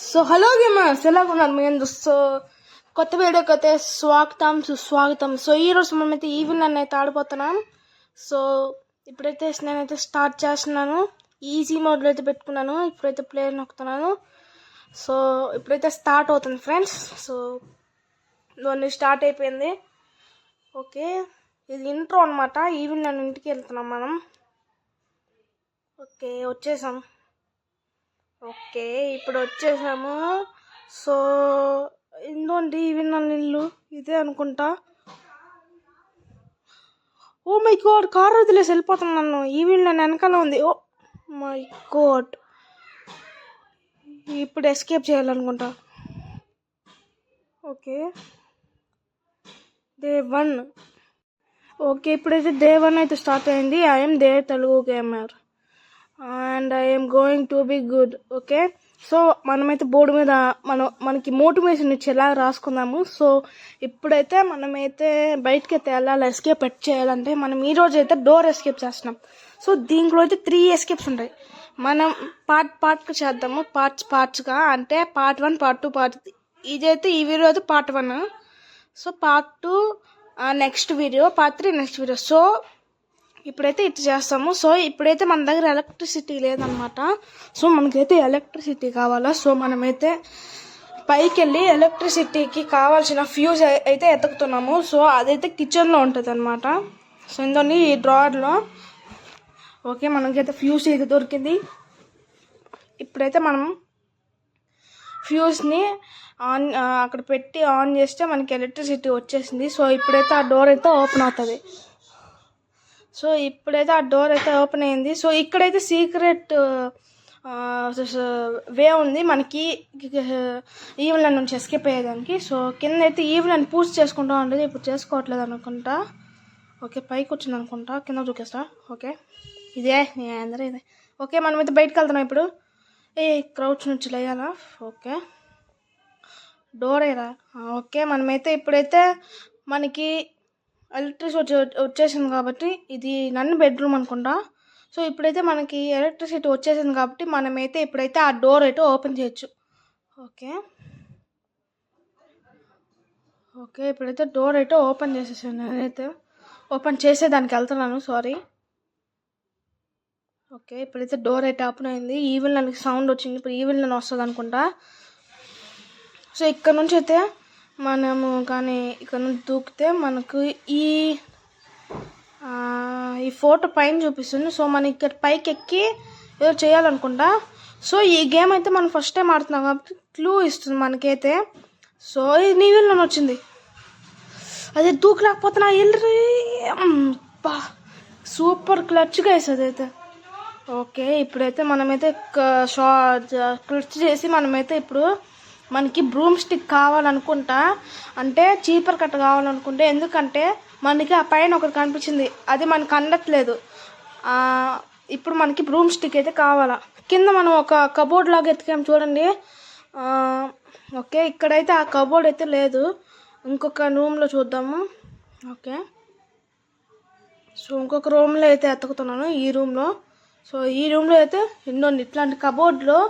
So hello gamers ఎలాగున్నారు మీ అందరూ. So కొత్త వీడియోకి అయితే స్వాగతం సుస్వాగతం. సో ఈరోజు మనమైతే ఈవిల్ అయితే ఆడిపోతున్నాం. సో ఇప్పుడైతే నేనైతే స్టార్ట్ చేస్తున్నాను. ఈజీ మోడ్లో అయితే పెట్టుకున్నాను. ఇప్పుడైతే ప్లేయర్ నొక్కుతున్నాను. సో ఇప్పుడైతే స్టార్ట్ అవుతుంది ఫ్రెండ్స్. సో ఇవన్నీ స్టార్ట్ అయిపోయింది. ఓకే, ఇది ఇంట్రో అనమాట. ఈవిల్ నన్ను ఇంటికి వెళ్తున్నాం మనం. ఓకే వచ్చేసాం. ఓకే ఇప్పుడు వచ్చేసాము. సో ఇంకోండి ఇవి నన్ను ఇల్లు ఇదే అనుకుంటా. ఓ మై గాడ్, కార్ వదిలేసి వెళ్ళిపోతాను నన్ను. ఈవిల్ నన్ను వెనకాల ఉంది. ఓ మై గాడ్, ఇప్పుడు ఎస్కేప్ చేయాలనుకుంటా. Okay day 1. ఓకే ఇప్పుడైతే డే 1 అయితే స్టార్ట్ అయింది. I'm the Telugu gamer and I'm going to be good. Okay so మనమైతే బోర్డు మీద మనకి మోటివేషన్ ఇచ్చేలా రాసుకుందాము. సో ఇప్పుడైతే మనమైతే బయటకి అయితే వెళ్ళాలి. ఎస్కేప్ చేయాలంటే మనం ఈరోజు అయితే డోర్ ఎస్కేప్ చేస్తున్నాం. సో దీంట్లో అయితే 3 ఎస్కేప్స్ ఉంటాయి. మనం పార్ట్గా చేద్దాము. పార్ట్స్గా అంటే పార్ట్ 1, పార్ట్ 2, పార్ట్ 3. ఇదైతే ఈ వీడియో అయితే part 1. So part 2 next video, part 3 next video. So ఇప్పుడైతే ఇటు చేస్తాము. సో ఇప్పుడైతే మన దగ్గర ఎలక్ట్రిసిటీ లేదనమాట. సో మనకైతే ఎలక్ట్రిసిటీ కావాలా. సో మనమైతే పైకి వెళ్ళి ఎలక్ట్రిసిటీకి కావాల్సిన ఫ్యూజ్ అయితే ఎతుకుతున్నాము. సో అదైతే కిచెన్లో ఉంటుంది అనమాట. సో ఇందులో ఈ డ్రాయర్లో. ఓకే మనకైతే ఫ్యూజ్ అయితే దొరికింది. ఇప్పుడైతే మనం ఫ్యూజ్ని అక్కడ పెట్టి ఆన్ చేస్తే మనకి ఎలక్ట్రిసిటీ వచ్చేసింది. సో ఇప్పుడైతే ఆ డోర్ అయితే ఓపెన్ అవుతుంది. సో ఇప్పుడైతే ఆ డోర్ అయితే ఓపెన్ అయింది. సో ఇక్కడైతే సీక్రెట్ వే ఉంది మనకి ఈవిల్ నుంచి ఎస్కేప్ అయ్యేదానికి. సో కింద అయితే ఈవిల్ పూజ చేసుకుంటా ఉండేది. ఇప్పుడు చేసుకోవట్లేదు అనుకుంటా. ఓకే పైకి వచ్చింది అనుకుంటా, కింద చూకేస్తా. ఓకే ఇదే అందరూ ఇదే. ఓకే మనమైతే బయటకు వెళ్తున్నాం ఇప్పుడు. క్రౌచ్ నుంచి లేయాలా. ఓకే డోర్ అయ్యరా. ఓకే మనమైతే ఇప్పుడైతే మనకి ఎలక్ట్రిసిటీ వచ్చేసింది కాబట్టి ఇది నన్ను బెడ్రూమ్ అనుకుంటా. సో ఇప్పుడైతే మనకి ఎలక్ట్రిసిటీ వచ్చేసింది కాబట్టి మనమైతే ఇప్పుడైతే ఆ డోర్ అయితే ఓపెన్ చేయొచ్చు. ఓకే ఓకే ఇప్పుడైతే డోర్ అయితే ఓపెన్ చేసేసాను. నేనైతే ఓపెన్ చేసేదానికి వెళ్తున్నాను. సారీ. ఓకే ఇప్పుడైతే డోర్ అయితే ఓపెన్ అయింది. ఈవిల్ నాకు సౌండ్ వచ్చింది. ఇప్పుడు ఈవిల్ నన్ను వస్తుంది అనుకుంటా. సో ఇక్కడ నుంచి అయితే మనము కానీ ఇక్కడ నుంచి దూకితే మనకు ఈ ఫోటో పైన చూపిస్తుంది. సో మనం ఇక్కడ పైకి ఎక్కి ఏదో చేయాలనుకుంటా. సో ఈ గేమ్ అయితే మనం ఫస్ట్ టైం ఆడుతున్నాం కాబట్టి క్లూ ఇస్తుంది మనకైతే. సో ఇది నీ వీళ్ళు నన్ను వచ్చింది. అదే దూకలేకపోతున్నా. వెళ్ళి సూపర్ క్లచ్గా వేస్తుంది అయితే. ఓకే ఇప్పుడైతే మనమైతే క్లచ్ చేసి మనమైతే ఇప్పుడు మనకి బ్రూమ్ స్టిక్ కావాలనుకుంటా. అంటే చీపర్ కట్ట కావాలనుకుంటే, ఎందుకంటే మనకి ఆ పైన ఒకటి కనిపించింది, అది మనకు అందట్లేదు. ఇప్పుడు మనకి బ్రూమ్ స్టిక్ అయితే కావాలా. కింద మనం ఒక కబోర్డ్ లాగా ఎత్తుకాము చూడండి. ఓకే ఇక్కడైతే ఆ కబోర్డ్ అయితే లేదు. ఇంకొక రూమ్లో చూద్దాము. ఓకే సో ఇంకొక రూమ్లో అయితే ఎత్తుకుతున్నాను, ఈ రూమ్లో. సో ఈ రూమ్లో అయితే ఎన్నోండి ఇట్లాంటి కబోర్డ్లో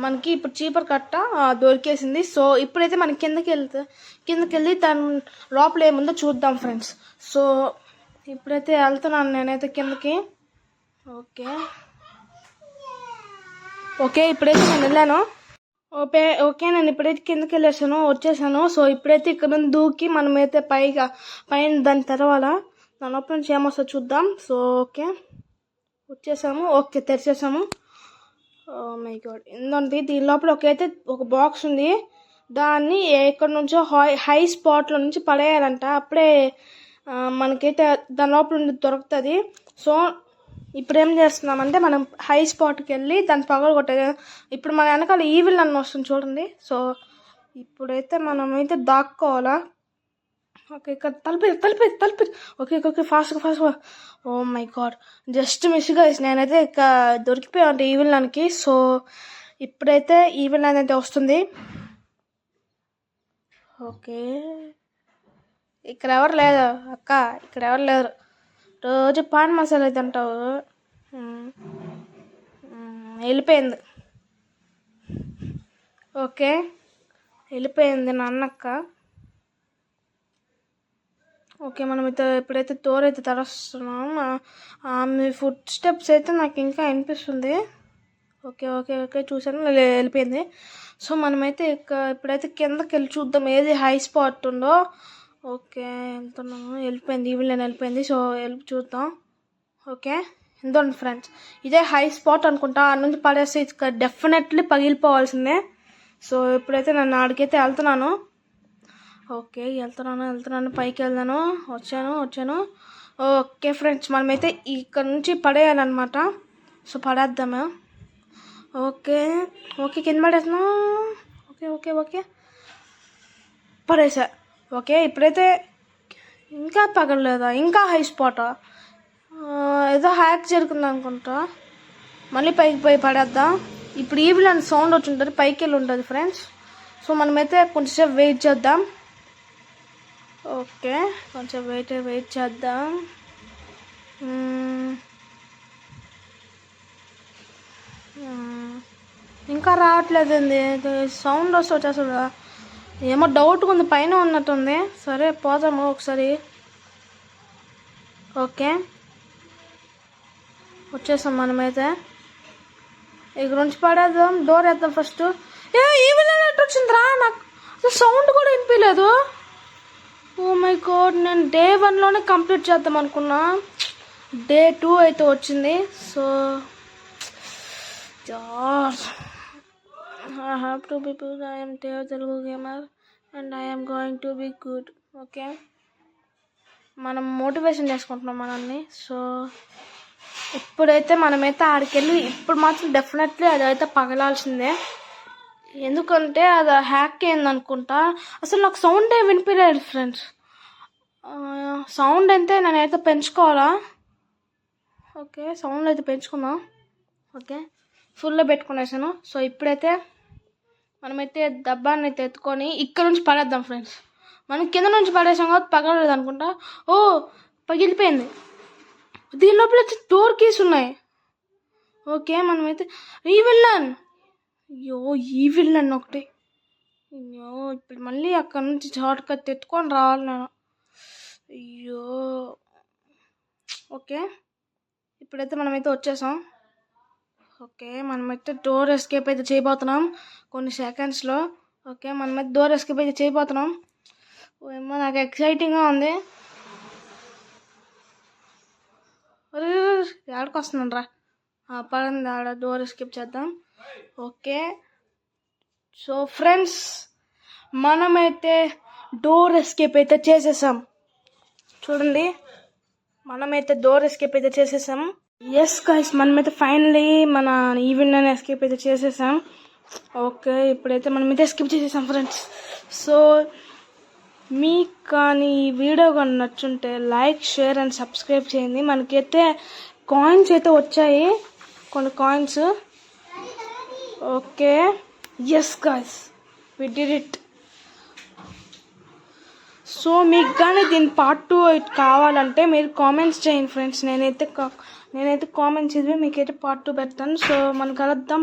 మనకి ఇప్పుడు చీపర్ కట్ట దొరికేసింది. సో ఇప్పుడైతే మనకి కిందకి వెళ్ళి దాని లోపల ఏముందో చూద్దాం ఫ్రెండ్స్. సో ఇప్పుడైతే వెళ్తున్నాను నేనైతే కిందకి. ఓకే ఓకే ఇప్పుడైతే నేను వెళ్ళాను. ఓకే నేను ఇప్పుడైతే కిందకి వచ్చేసాను. సో ఇప్పుడైతే ఇక్కడ నుంచి దూకి మనమైతే పైన దాన్ని తెరవాలా. దాని లోపల నుంచి ఏమొస్తుందో చూద్దాం. సో ఓకే వచ్చేసాము. ఓకే తెరిచేసాము. ఓ మై గాడ్ ఏందంటే దీని లోపల ఒక బాక్స్ ఉంది. దాన్ని ఎక్కడి నుంచో హై స్పాట్లో నుంచి పడేయాలంట. అప్పుడే మనకైతే దాని లోపల నుండి దొరుకుతుంది. సో ఇప్పుడు ఏం చేస్తున్నామంటే మనం హై స్పాట్కి వెళ్ళి దాన్ని పగలగొట్టేది. ఇప్పుడు మన వెనకాల ఈవిల్ నన్ను వస్తుంది చూడండి. సో ఇప్పుడైతే మనమైతే దాక్కోవాలా. ఓకే ఇక్కడ తలిపి. ఓకే ఓకే ఫాస్ట్గా. ఓ మై గాడ్ జస్ట్ మిస్గా నేనైతే ఇక దొరికిపోయా అంటే ఈవిల్ నానికి. సో ఇప్పుడైతే ఈవిల్ నాన్ అయితే వస్తుంది. ఓకే ఇక్కడ ఎవరు లేదు అక్క, ఇక్కడ ఎవరు లేరు. రోజు పాన్ మసాలా అయితే అంటావు. వెళ్ళిపోయింది. ఓకే, వెళ్ళిపోయింది నా అన్నక్క. ఓకే, మనం ఎప్పుడైతే డోర్ అయితే తెరుస్తున్నాం, మీ ఫుడ్ స్టెప్స్ అయితే నాకు ఇంకా వినిపిస్తుంది. ఓకే ఓకే ఓకే చూసాను, వెళ్ళిపోయింది. సో మనమైతే ఇప్పుడైతే కిందకి వెళ్ళి చూద్దాం ఏది హై స్పాట్ ఉందో. ఓకే వెళ్తున్నాము, వెళ్ళిపోయింది, ఈవినింగ్ వెళ్ళిపోయింది. సో వెళ్ళి చూద్దాం. ఓకే ఎంతోండి ఫ్రెండ్స్, ఇదే హై స్పాట్ అనుకుంటా. ఆ నుంచి పడేస్తే ఇక్కడ డెఫినెట్లీ పగిలిపోవాల్సిందే. సో ఇప్పుడైతే నన్ను ఆడికైతే వెళ్తున్నాను. ఓకే వెళ్తున్నాను, పైకి వెళ్దాను. వచ్చాను. ఓకే ఫ్రెండ్స్, మనమైతే ఇక్కడ నుంచి పడేయాలన్నమాట. సో పడేద్దాము. ఓకే కింద పడేస్తున్నా. ఓకే పడేసా. ఓకే ఇప్పుడైతే ఇంకా పగలలేదా, ఇంకా హై స్పాటా, ఏదో హ్యాక్ జరుగుతుంది అనుకుంటా. మళ్ళీ పైకి పోయి పడేద్దాం. ఇప్పుడు ఈవిల్ సౌండ్ వచ్చి ఉంటుంది, పైకి వెళ్ళి ఉంటుంది ఫ్రెండ్స్. సో మనమైతే కొంచెంసేపు వెయిట్ చేద్దాం. ఓకే కొంచెం వెయిట్ చేద్దాం. ఇంకా రావట్లేదండి, సౌండ్ వచ్చేస్తుందా ఏమో డౌట్గా ఉంది, పైన ఉన్నట్టుంది. సరే పోదాము ఒకసారి. ఓకే వచ్చేసాం మనమైతే. ఇక్కడ నుంచి పడేద్దాం, డోర్ వేద్దాం ఫస్ట్. ఈవిల్ ఎట్లా వచ్చిందిరా, నాకు అసలు సౌండ్ కూడా వినిపించలేదు. ఓ మై గాడ్, నేను డే 1లోనే కంప్లీట్ చేద్దాం అనుకున్నా, డే 2 అయితే వచ్చింది. So I have to be good. I am Telugu gamer and I am going to be good. Okay మనం మోటివేషన్ చేసుకుంటున్నాం మనల్ని. సో ఇప్పుడైతే మనమైతే ఆడికెళ్ళి ఇప్పుడు మాత్రం డెఫినెట్లీ అదైతే పగలాల్సిందే. ఎందుకంటే అది హ్యాక్ అయింది అనుకుంటా. అసలు నాకు సౌండ్ వినిపించలేదు ఫ్రెండ్స్. సౌండ్ అయితే నేనైతే పెంచుకోవాలా. ఓకే సౌండ్ అయితే పెంచుకుందాం. ఓకే ఫుల్లో పెట్టుకునేసాను. సో ఇప్పుడైతే మనమైతే డబ్బాన్ని అయితే ఎత్తుకొని ఇక్కడ నుంచి పడేద్దాం ఫ్రెండ్స్. మనం కింద నుంచి పడేసాం కాబట్టి పగలలేదు అనుకుంటా. ఓ పగిలిపోయింది. దీని లోపల డోర్ కీస్ ఉన్నాయి. ఓకే మనమైతే ఈ విల్లన్ ఒకటి. అయ్యో ఇప్పుడు మళ్ళీ అక్కడ నుంచి షార్ట్ కట్ ఎత్తుకొని రావాలి నేను. అయ్యో ఓకే ఇప్పుడైతే మనమైతే వచ్చేసాం. ఓకే మనమైతే డోర్ ఎస్కేప్ అయితే చేయబోతున్నాం కొన్ని సెకండ్స్లో. ఓకే మనమైతే డోర్ ఎస్కేప్ అయితే చేయబోతున్నాం. ఏమో నాకు ఎక్సైటింగ్గా ఉంది. ఎక్కడికి వస్తున్నాను రా, పడండి ఆడ డోర్ ఎస్కేప్ చేద్దాం. ఓకే సో ఫ్రెండ్స్ మనమైతే డోర్ ఎస్కేప్ అయితే చేసేసాం. చూడండి మనమైతే డోర్ ఎస్కేప్ అయితే చేసేసాం. ఎస్ గైస్ మనమైతే ఫైనలీ మన ఈవెంట్ ఎస్కేప్ అయితే చేసేసాం. ఓకే ఇప్పుడైతే మనమైతే ఎస్కేప్ చేసేసాం ఫ్రెండ్స్. సో మీకు కానీ ఈ వీడియో కానీ నచ్చుంటే లైక్ షేర్ అండ్ సబ్స్క్రైబ్ చేయండి. మనకైతే కాయిన్స్ అయితే వచ్చాయి, కొన్ని coins. Okay yes guys we did it. So మీకు కానీ దీని పార్ట్ 2 కావాలంటే మీరు కామెంట్స్ చేయండి ఫ్రెండ్స్. నేనైతే కామెంట్స్ చదివి మీకైతే పార్ట్ 2 పెడతాను. సో మనం కలుద్దాం.